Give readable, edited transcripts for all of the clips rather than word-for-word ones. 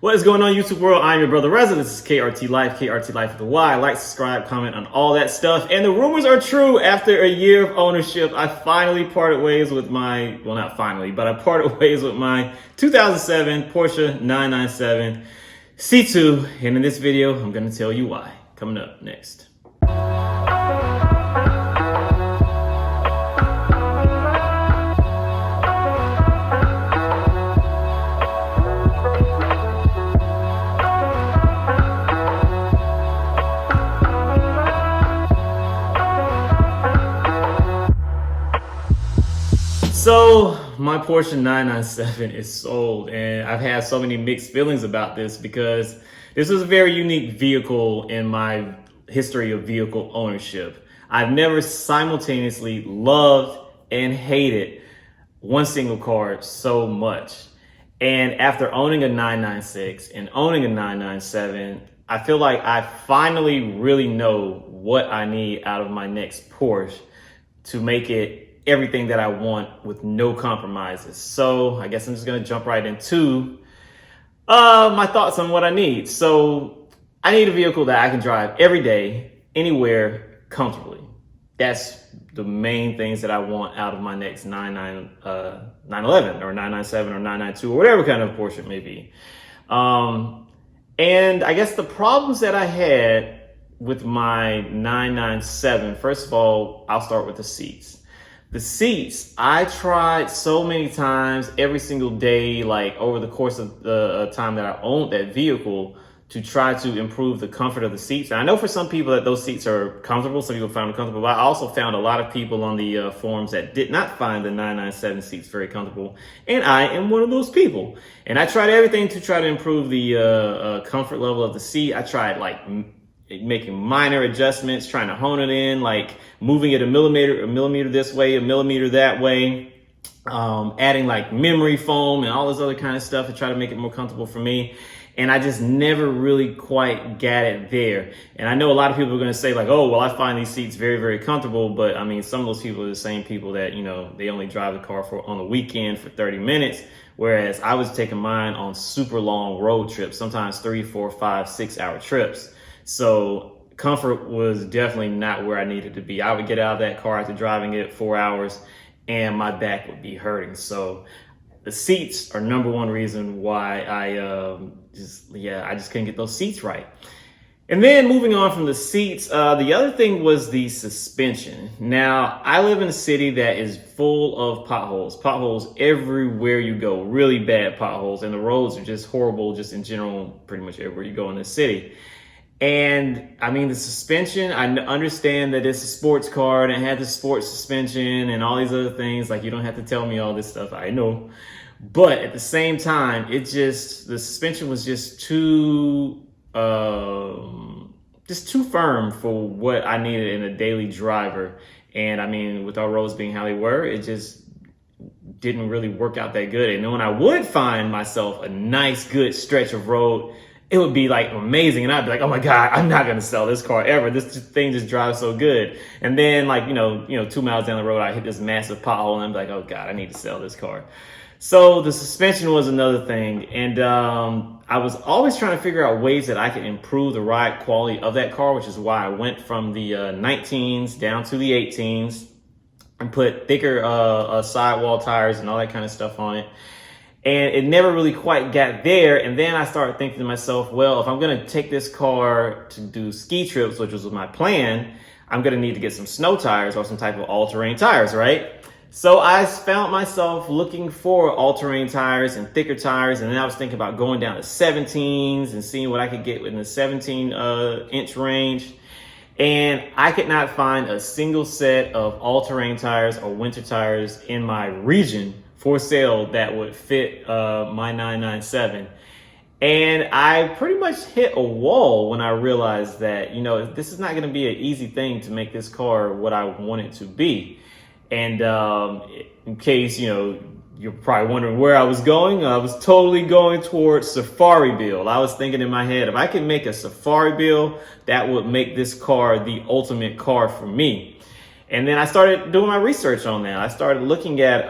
What is going on, YouTube world? I'm your brother Reza. This is KRT Life, KRT Life with a Y. Like, subscribe, comment on all that stuff. And the rumors are true. After a year of ownership, I finally parted ways with my, well, not finally, but I parted ways with my 2007 Porsche 997 C2. And in this video, I'm going to tell you why. Coming up next. So my Porsche 997 is sold, and I've had so many mixed feelings about this because this was a very unique vehicle in my history of vehicle ownership. I've never simultaneously loved and hated one single car so much. And after owning a 996 and owning a 997, I feel like I finally really know what I need out of my next Porsche to make it everything that I want with no compromises. So I guess I'm just gonna jump right into my thoughts on what I need. So I need a vehicle that I can drive every day, anywhere, comfortably. That's the main things that I want out of my next 911 or 997 or 992 or whatever kind of Porsche it may be. And I guess the problems that I had with my 997, first of all, I'll start with the seats. The seats, I tried so many times every single day, like over the course of the time that I owned that vehicle, to try to improve the comfort of the seats. And I know for some people that those seats are comfortable, some people found them comfortable, but I also found a lot of people on the forums that did not find the 997 seats very comfortable. And I am one of those people. And I tried everything to try to improve the comfort level of the seat. I tried like making minor adjustments, trying to hone it in, like moving it a millimeter this way, a millimeter that way, adding like memory foam and all this other kind of stuff to try to make it more comfortable for me. And I just never really quite got it there. And I know a lot of people are going to say like, oh, well, I find these seats very, very comfortable. But I mean, some of those people are the same people that, you know, they only drive the car for on the weekend for 30 minutes. Whereas I was taking mine on super long road trips, sometimes 3, 4, 5, 6 hour trips. So comfort was definitely not where I needed to be. I would get out of that car after driving it 4 hours and my back would be hurting. So the seats are number one reason why I just couldn't get those seats right. And then moving on from the seats, the other thing was the suspension. Now, I live in a city that is full of potholes everywhere you go, really bad potholes, and the roads are just horrible just in general, pretty much everywhere you go in this city. And I mean, the suspension, I understand that it's a sports car and it had the sports suspension and all these other things. Like, you don't have to tell me all this stuff, I know. But at the same time, the suspension was just too firm for what I needed in a daily driver. And I mean, with our roads being how they were, it just didn't really work out that good. And then when I would find myself a nice, good stretch of road, it would be like amazing. And I'd be like, oh my God, I'm not going to sell this car ever. This thing just drives so good. And then like, you know, 2 miles down the road, I hit this massive pothole and I'm like, oh God, I need to sell this car. So the suspension was another thing. And I was always trying to figure out ways that I could improve the ride quality of that car, which is why I went from the 19s down to the 18s and put thicker sidewall tires and all that kind of stuff on it. And it never really quite got there. And then I started thinking to myself, well, if I'm going to take this car to do ski trips, which was my plan, I'm going to need to get some snow tires or some type of all-terrain tires, right? So I found myself looking for all-terrain tires and thicker tires. And then I was thinking about going down to 17s and seeing what I could get within the 17-inch range. And I could not find a single set of all-terrain tires or winter tires in my region for sale that would fit my 997. And I pretty much hit a wall when I realized that, you know, this is not going to be an easy thing to make this car what I want it to be. And in case, you know, you're probably wondering where I was going totally going towards safari build. I was thinking in my head, if I can make a safari build, that would make this car the ultimate car for me. And then I started doing my research on that. I started looking at,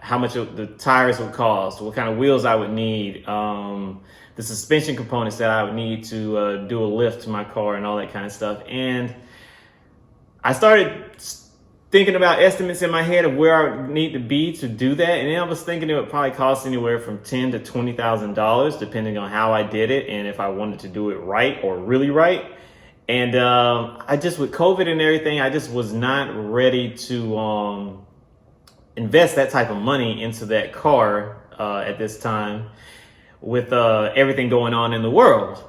how much the tires would cost, what kind of wheels I would need, the suspension components that I would need to do a lift to my car and all that kind of stuff. And I started thinking about estimates in my head of where I would need to be to do that. And then I was thinking it would probably cost anywhere from $10,000 to $20,000, depending on how I did it and if I wanted to do it right or really right. And I just, with COVID and everything, I just was not ready to invest that type of money into that car at this time with everything going on in the world.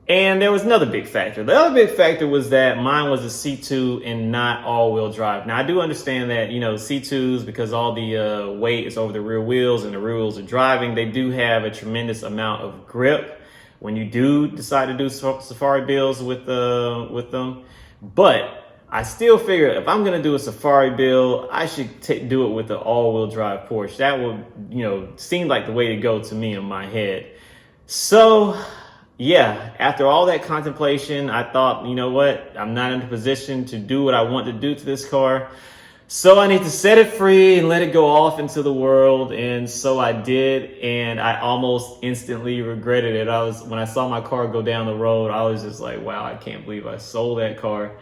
And there was another big factor. The other big factor was that mine was a C2 and not all-wheel drive. Now, I do understand that, you know, C2s, because all the weight is over the rear wheels and the rear wheels are driving, they do have a tremendous amount of grip when you do decide to do safari builds with them. But I still figure if I'm going to do a safari build, I should do it with the all-wheel drive Porsche. That would, you know, seem like the way to go to me in my head. So yeah, after all that contemplation, I thought, you know what? I'm not in a position to do what I want to do to this car. So I need to set it free and let it go off into the world. And so I did. And I almost instantly regretted it. When I saw my car go down the road, I was just like, wow, I can't believe I sold that car.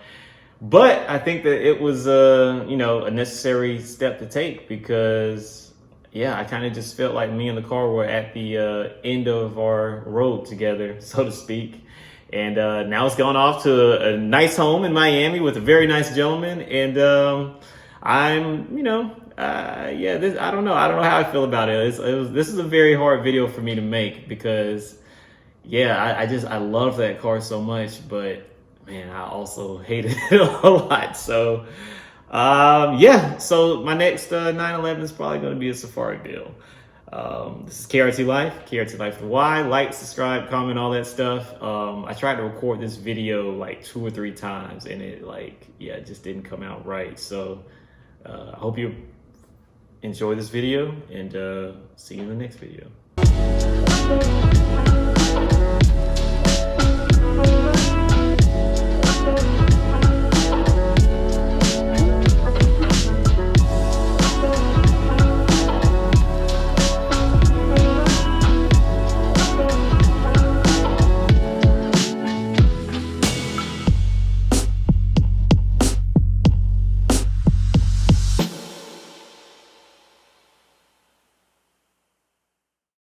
But I think that it was, you know, a necessary step to take because, yeah, I kind of just felt like me and the car were at the end of our road together, so to speak. And now it's gone off to a nice home in Miami with a very nice gentleman. And I'm, you know, yeah, I don't know how I feel about it. This is a very hard video for me to make because, yeah, I love that car so much, but man, I also hated it a lot. So yeah, so my next 911 is probably going to be a safari build. This is KRT LYFE, KRT LYFE the Y. Like, subscribe, comment, all that stuff. I tried to record this video like 2 or 3 times and it it just didn't come out right. So I hope you enjoy this video and see you in the next video.